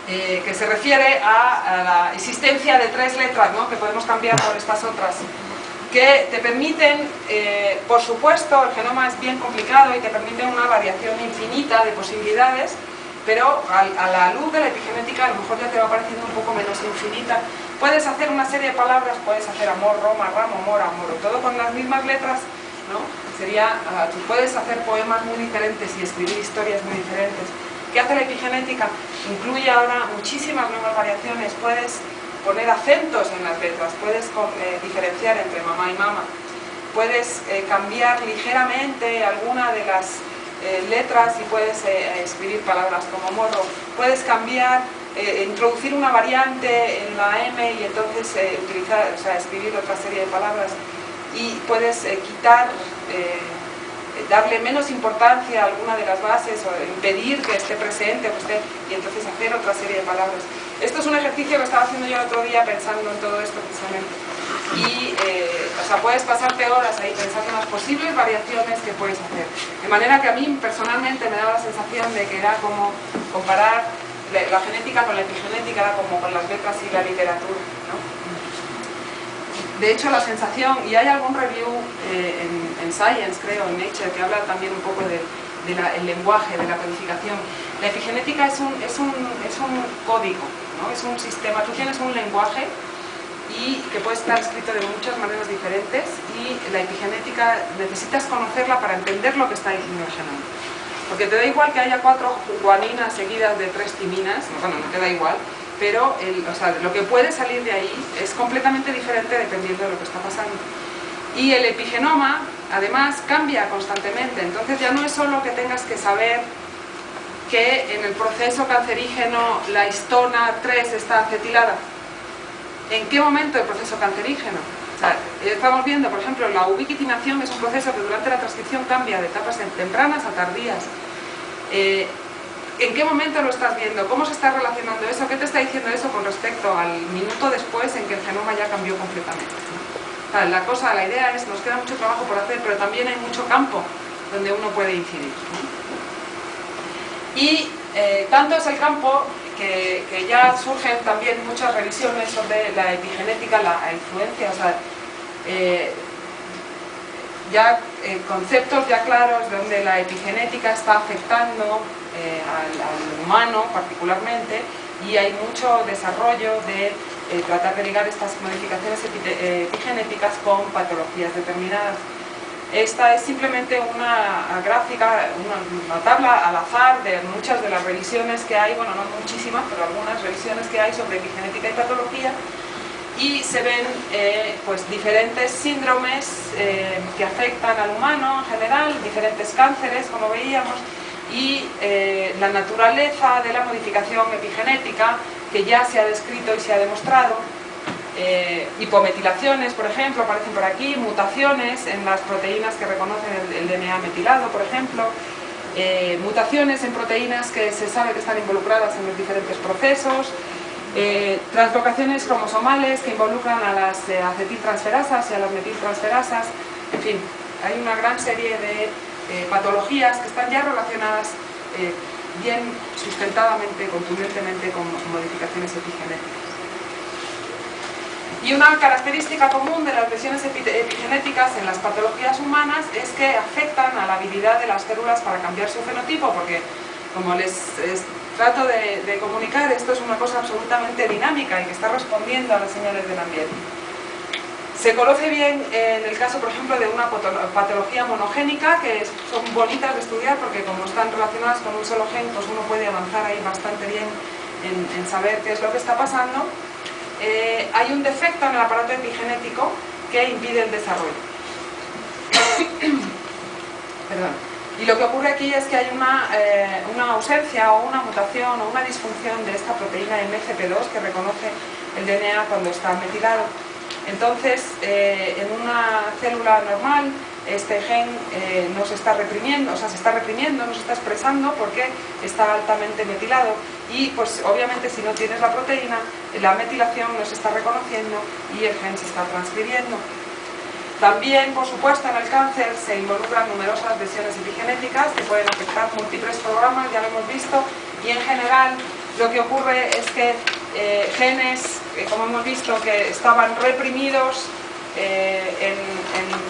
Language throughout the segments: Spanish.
que se refiere a la existencia de 3 letras, ¿no?, que podemos cambiar por estas otras, que te permiten, por supuesto, el genoma es bien complicado y te permite una variación infinita de posibilidades, pero a la luz de la epigenética a lo mejor ya te va pareciendo un poco menos infinita. Puedes hacer una serie de palabras, puedes hacer amor, Roma, ramo, mora, moro, todo con las mismas letras, ¿no? Tú puedes hacer poemas muy diferentes y escribir historias muy diferentes. ¿Qué hace la epigenética? Incluye ahora muchísimas nuevas variaciones, puedes poner acentos en las letras, puedes diferenciar entre mamá y mama, puedes cambiar ligeramente alguna de las letras y puedes escribir palabras como morro, puedes cambiar, introducir una variante en la M y entonces escribir otra serie de palabras, y puedes quitar, darle menos importancia a alguna de las bases o impedir que esté presente y entonces hacer otra serie de palabras. Esto es un ejercicio que estaba haciendo yo el otro día pensando en todo esto precisamente. Y puedes pasarte horas ahí pensando en las posibles variaciones que puedes hacer. De manera que a mí personalmente me daba la sensación de que era como comparar la genética con la epigenética, era como con las letras y la literatura, ¿no? De hecho, la sensación, y hay algún review en Science, creo, en Nature, que habla también un poco del lenguaje, de la codificación. La epigenética es un código, ¿no? Es un sistema. Tú tienes un lenguaje y que puede estar escrito de muchas maneras diferentes, y la epigenética necesitas conocerla para entender lo que está diciendo el genoma. Porque te da igual que haya 4 guaninas seguidas de 3 timinas, bueno, no te da igual, pero lo que puede salir de ahí es completamente diferente dependiendo de lo que está pasando. Y el epigenoma, además, cambia constantemente, entonces ya no es solo que tengas que saber que en el proceso cancerígeno la histona 3 está acetilada. ¿En qué momento del proceso cancerígeno? Estamos viendo, por ejemplo, la ubiquitinación es un proceso que durante la transcripción cambia de etapas tempranas a tardías. ¿En qué momento lo estás viendo? ¿Cómo se está relacionando eso? ¿Qué te está diciendo eso con respecto al minuto después en que el genoma ya cambió completamente, ¿no? La idea es, nos queda mucho trabajo por hacer, pero también hay mucho campo donde uno puede incidir, ¿no? Y tanto es el campo que ya surgen también muchas revisiones sobre la epigenética, la influencia, conceptos ya claros donde la epigenética está afectando al humano particularmente, y hay mucho desarrollo de tratar de ligar estas modificaciones epigenéticas con patologías determinadas. Esta es simplemente una gráfica, una tabla al azar de muchas de las revisiones que hay, bueno, no muchísimas, pero algunas revisiones que hay sobre epigenética y patología, y se ven diferentes síndromes que afectan al humano en general, diferentes cánceres, como veíamos, y la naturaleza de la modificación epigenética que ya se ha descrito y se ha demostrado. Hipometilaciones, por ejemplo, aparecen por aquí, mutaciones en las proteínas que reconocen el DNA metilado, por ejemplo, mutaciones en proteínas que se sabe que están involucradas en los diferentes procesos, translocaciones cromosomales que involucran a las acetiltransferasas y a las metiltransferasas, en fin, hay una gran serie de patologías que están ya relacionadas bien sustentadamente, contundentemente con modificaciones epigenéticas. Y una característica común de las lesiones epigenéticas en las patologías humanas es que afectan a la habilidad de las células para cambiar su fenotipo, porque, como les trato de comunicar, esto es una cosa absolutamente dinámica y que está respondiendo a las señales del ambiente. Se conoce bien en el caso, por ejemplo, de una patología monogénica, que son bonitas de estudiar porque como están relacionadas con un solo gen, pues uno puede avanzar ahí bastante bien en saber qué es lo que está pasando. Hay un defecto en el aparato epigenético que impide el desarrollo. Perdón. Y lo que ocurre aquí es que hay una ausencia o una mutación o una disfunción de esta proteína MCP2 que reconoce el DNA cuando está metilado. Entonces, en una célula normal, este gen no se está reprimiendo, se está reprimiendo, no se está expresando porque está altamente metilado, y pues obviamente si no tienes la proteína, la metilación no se está reconociendo y el gen se está transcribiendo. También, por supuesto, en el cáncer se involucran numerosas lesiones epigenéticas que pueden afectar múltiples programas, ya lo hemos visto, y en general lo que ocurre es que genes, como hemos visto, que estaban reprimidos en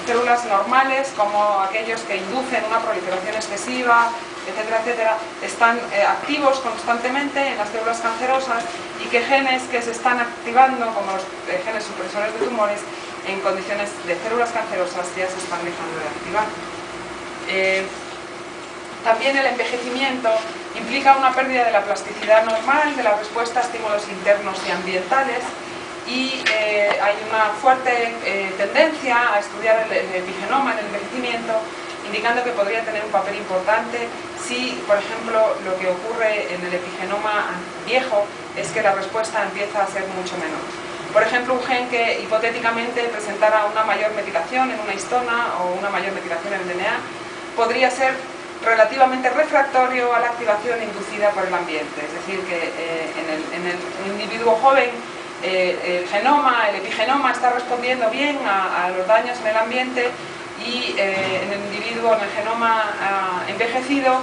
células normales, como aquellos que inducen una proliferación excesiva, etcétera, etcétera, están activos constantemente en las células cancerosas, y que genes que se están activando, como los genes supresores de tumores, en condiciones de células cancerosas ya se están dejando de activar. También el envejecimiento implica una pérdida de la plasticidad normal, de la respuesta a estímulos internos y ambientales, y hay una fuerte tendencia a estudiar el epigenoma en el envejecimiento, indicando que podría tener un papel importante si, por ejemplo, lo que ocurre en el epigenoma viejo es que la respuesta empieza a ser mucho menor. Por ejemplo, un gen que hipotéticamente presentara una mayor metilación en una histona o una mayor metilación en el DNA podría ser relativamente refractario a la activación inducida por el ambiente. Es decir, que en el individuo joven el epigenoma está respondiendo bien a los daños en el ambiente, y en el individuo, en el genoma envejecido,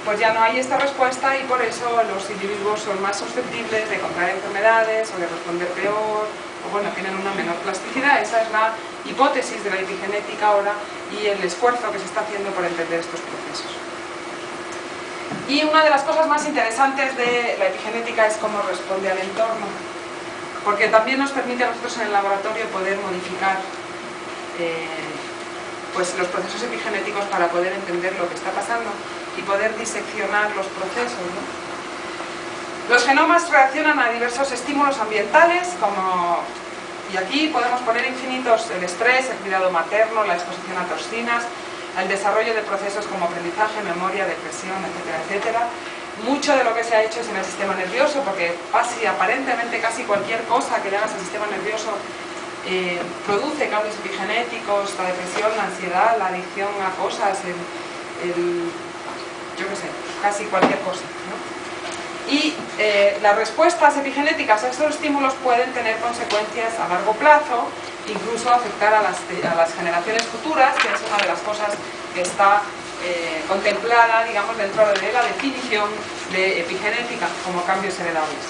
pues ya no hay esta respuesta, y por eso los individuos son más susceptibles de contraer enfermedades o de responder peor, o bueno, tienen una menor plasticidad. Esa es la hipótesis de la epigenética ahora y el esfuerzo que se está haciendo por entender estos procesos. Y una de las cosas más interesantes de la epigenética es cómo responde al entorno, porque también nos permite a nosotros en el laboratorio poder modificar pues los procesos epigenéticos para poder entender lo que está pasando y poder diseccionar los procesos, ¿no? Los genomas reaccionan a diversos estímulos ambientales, y aquí podemos poner infinitos: el estrés, el cuidado materno, la exposición a toxinas, el desarrollo de procesos como aprendizaje, memoria, depresión, etcétera, etcétera. Mucho de lo que se ha hecho es en el sistema nervioso, porque aparentemente casi cualquier cosa que le hagas al sistema nervioso produce cambios epigenéticos: la depresión, la ansiedad, la adicción a cosas, yo qué sé, casi cualquier cosa, ¿no? Y las respuestas epigenéticas a estos estímulos pueden tener consecuencias a largo plazo, incluso afectar a las generaciones futuras, que es una de las cosas que está contemplada, digamos, dentro de la definición de epigenética como cambios heredables.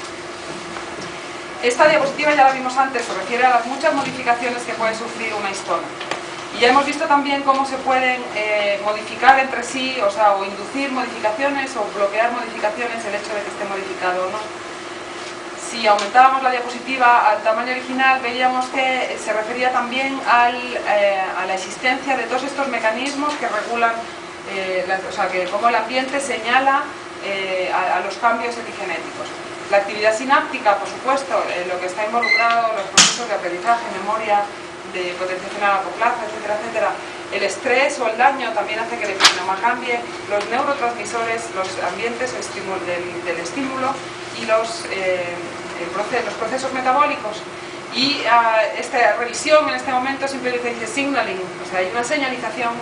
Esta diapositiva ya la vimos antes, se refiere a las muchas modificaciones que puede sufrir una histona. Y ya hemos visto también cómo se pueden modificar entre sí, o inducir modificaciones o bloquear modificaciones, el hecho de que esté modificado o no. Si aumentábamos la diapositiva al tamaño original, veíamos que se refería también a la existencia de todos estos mecanismos que regulan, que cómo el ambiente señala a los cambios epigenéticos. La actividad sináptica, por supuesto, lo que está involucrado, los procesos de aprendizaje, memoria, de potenciación a largo plazo, etcétera, etcétera. El estrés o el daño también hace que el epigenoma cambie, los neurotransmisores, los ambientes del estímulo y los procesos metabólicos. Y esta revisión en este momento siempre dice signaling, hay una señalización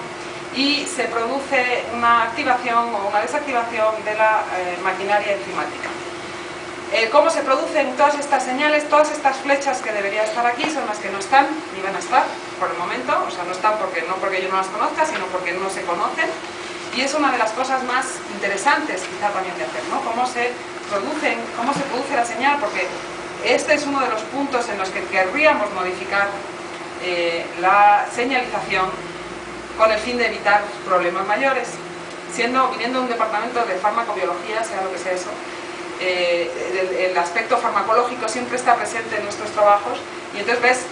y se produce una activación o una desactivación de la maquinaria enzimática. Cómo se producen todas estas señales, todas estas flechas que deberían estar aquí son las que no están ni van a estar por el momento, no están no porque yo no las conozca, sino porque no se conocen, y es una de las cosas más interesantes quizá también de hacer, ¿no? Cómo se produce la señal, porque este es uno de los puntos en los que querríamos modificar la señalización con el fin de evitar problemas mayores. Viniendo de un departamento de farmacobiología, sea lo que sea eso, el aspecto farmacológico siempre está presente en nuestros trabajos, y entonces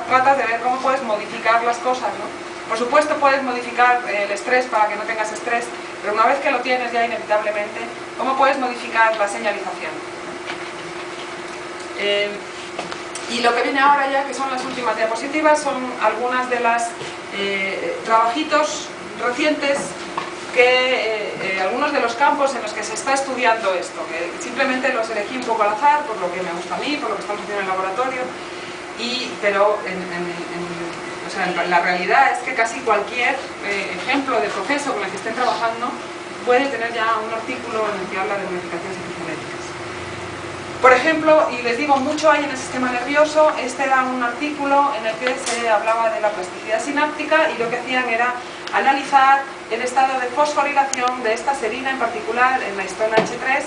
tratas de ver cómo puedes modificar las cosas, ¿no? Por supuesto puedes modificar el estrés para que no tengas estrés, pero una vez que lo tienes ya inevitablemente, ¿cómo puedes modificar la señalización? Y lo que viene ahora ya, que son las últimas diapositivas, son algunas de las trabajitos recientes algunos de los campos en los que se está estudiando esto, que simplemente los elegí un poco al azar, por lo que me gusta a mí, por lo que estamos haciendo en el laboratorio, pero la realidad es que casi cualquier ejemplo de proceso con el que estén trabajando puede tener ya un artículo en el que habla de modificaciones epigenéticas. Por ejemplo, y les digo, mucho hay en el sistema nervioso. Este era un artículo en el que se hablaba de la plasticidad sináptica, y lo que hacían era analizar el estado de fosforilación de esta serina en particular en la histona H3